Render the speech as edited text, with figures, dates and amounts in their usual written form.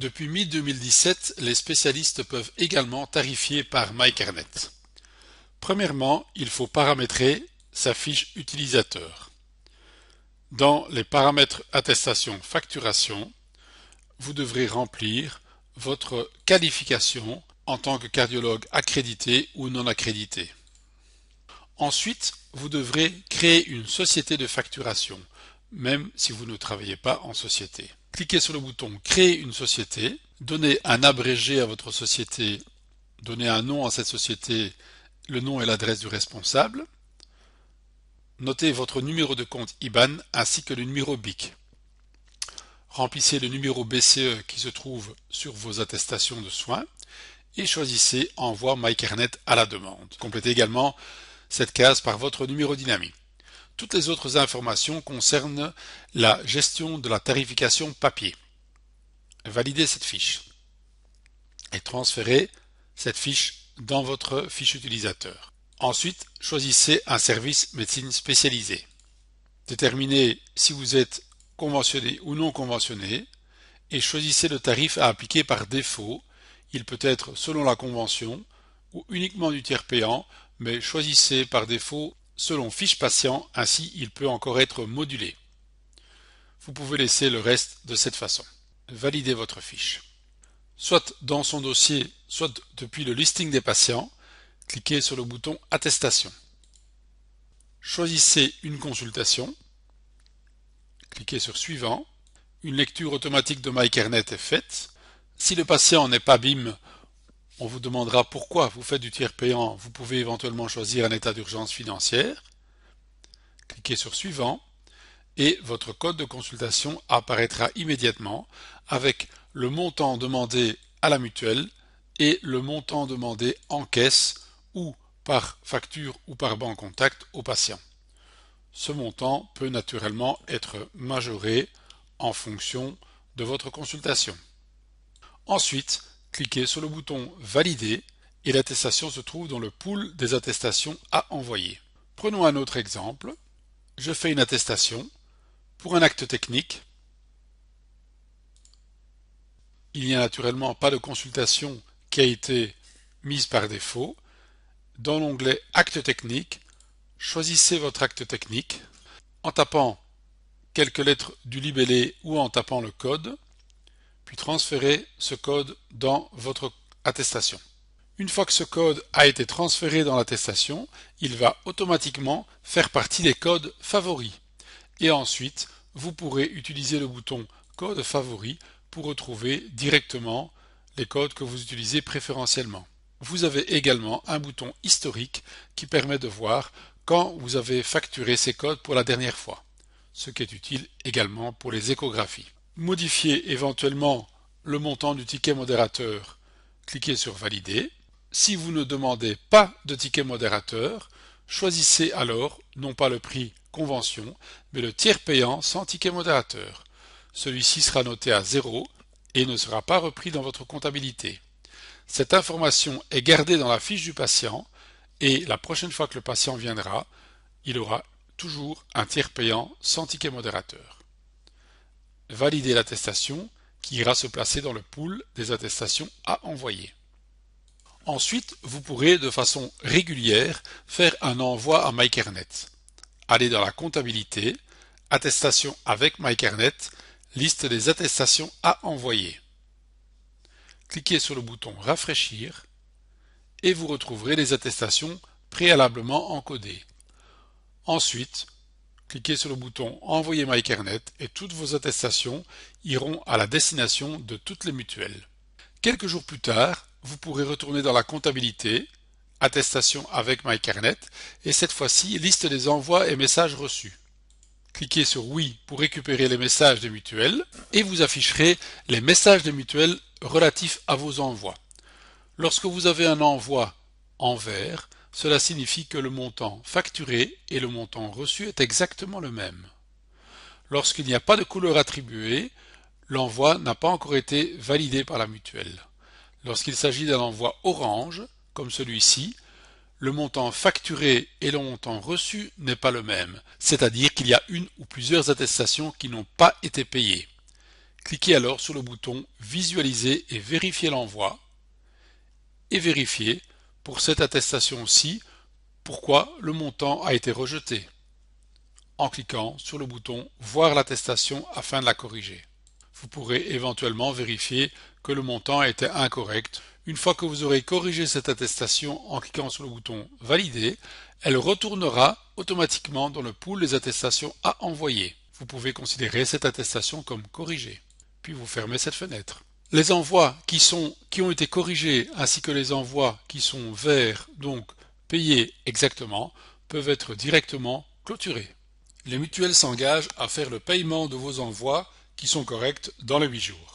Depuis mi-2017, les spécialistes peuvent également tarifier par MyCarnet. Premièrement, il faut paramétrer sa fiche utilisateur. Dans les paramètres attestation facturation, vous devrez remplir votre qualification en tant que cardiologue accrédité ou non accrédité. Ensuite, vous devrez créer une société de facturation, même si vous ne travaillez pas en société. Cliquez sur le bouton Créer une société, donnez un abrégé à votre société, donnez un nom à cette société, le nom et l'adresse du responsable. Notez votre numéro de compte IBAN ainsi que le numéro BIC. Remplissez le numéro BCE qui se trouve sur vos attestations de soins et choisissez Envoi MyCarnet à la demande. Complétez également cette case par votre numéro dynamique. Toutes les autres informations concernent la gestion de la tarification papier. Validez cette fiche et transférez cette fiche dans votre fiche utilisateur. Ensuite, choisissez un service médecine spécialisé. Déterminez si vous êtes conventionné ou non conventionné et choisissez le tarif à appliquer par défaut. Il peut être selon la convention ou uniquement du tiers payant, mais choisissez par défaut selon fiche patient, ainsi il peut encore être modulé. Vous pouvez laisser le reste de cette façon. Validez votre fiche. Soit dans son dossier, soit depuis le listing des patients, cliquez sur le bouton Attestation. Choisissez une consultation. Cliquez sur Suivant. Une lecture automatique de MyCarnet est faite. Si le patient n'est pas BIM, on vous demandera pourquoi vous faites du tiers payant. Vous pouvez éventuellement choisir un état d'urgence financière. Cliquez sur Suivant et votre code de consultation apparaîtra immédiatement avec le montant demandé à la mutuelle et le montant demandé en caisse ou par facture ou par banque contact au patient. Ce montant peut naturellement être majoré en fonction de votre consultation. Ensuite, cliquez sur le bouton Valider et l'attestation se trouve dans le pool des attestations à envoyer. Prenons un autre exemple. Je fais une attestation pour un acte technique. Il n'y a naturellement pas de consultation qui a été mise par défaut. Dans l'onglet Acte technique, choisissez votre acte technique en tapant quelques lettres du libellé ou en tapant le code, puis transférez ce code dans votre attestation. Une fois que ce code a été transféré dans l'attestation, il va automatiquement faire partie des codes favoris. Et ensuite, vous pourrez utiliser le bouton Code favoris pour retrouver directement les codes que vous utilisez préférentiellement. Vous avez également un bouton historique qui permet de voir quand vous avez facturé ces codes pour la dernière fois, ce qui est utile également pour les échographies. Modifiez éventuellement le montant du ticket modérateur, cliquez sur Valider. Si vous ne demandez pas de ticket modérateur, choisissez alors non pas le prix convention, mais le tiers payant sans ticket modérateur. Celui-ci sera noté à 0 et ne sera pas repris dans votre comptabilité. Cette information est gardée dans la fiche du patient et la prochaine fois que le patient viendra, il aura toujours un tiers payant sans ticket modérateur. Validez l'attestation qui ira se placer dans le pool des attestations à envoyer. Ensuite, vous pourrez de façon régulière faire un envoi à MyCarnet. Allez dans la comptabilité, attestation avec MyCarnet, liste des attestations à envoyer. Cliquez sur le bouton Rafraîchir et vous retrouverez les attestations préalablement encodées. Ensuite, cliquez sur le bouton Envoyer MyCarnet et toutes vos attestations iront à la destination de toutes les mutuelles. Quelques jours plus tard, vous pourrez retourner dans la comptabilité, attestation avec MyCarnet, et cette fois-ci, liste des envois et messages reçus. Cliquez sur Oui pour récupérer les messages des mutuelles, et vous afficherez les messages des mutuelles relatifs à vos envois. Lorsque vous avez un envoi en vert, cela signifie que le montant facturé et le montant reçu est exactement le même. Lorsqu'il n'y a pas de couleur attribuée, l'envoi n'a pas encore été validé par la mutuelle. Lorsqu'il s'agit d'un envoi orange, comme celui-ci, le montant facturé et le montant reçu n'est pas le même, c'est-à-dire qu'il y a une ou plusieurs attestations qui n'ont pas été payées. Cliquez alors sur le bouton Visualiser et vérifier l'envoi et vérifiez pour cette attestation-ci pourquoi le montant a été rejeté en cliquant sur le bouton Voir l'attestation afin de la corriger. Vous pourrez éventuellement vérifier que le montant était incorrect. Une fois que vous aurez corrigé cette attestation en cliquant sur le bouton Valider, elle retournera automatiquement dans le pool des attestations à envoyer. Vous pouvez considérer cette attestation comme corrigée. Puis vous fermez cette fenêtre. Les envois qui ont été corrigés ainsi que les envois qui sont verts, donc payés exactement, peuvent être directement clôturés. Les mutuelles s'engagent à faire le paiement de vos envois qui sont corrects dans les 8 jours.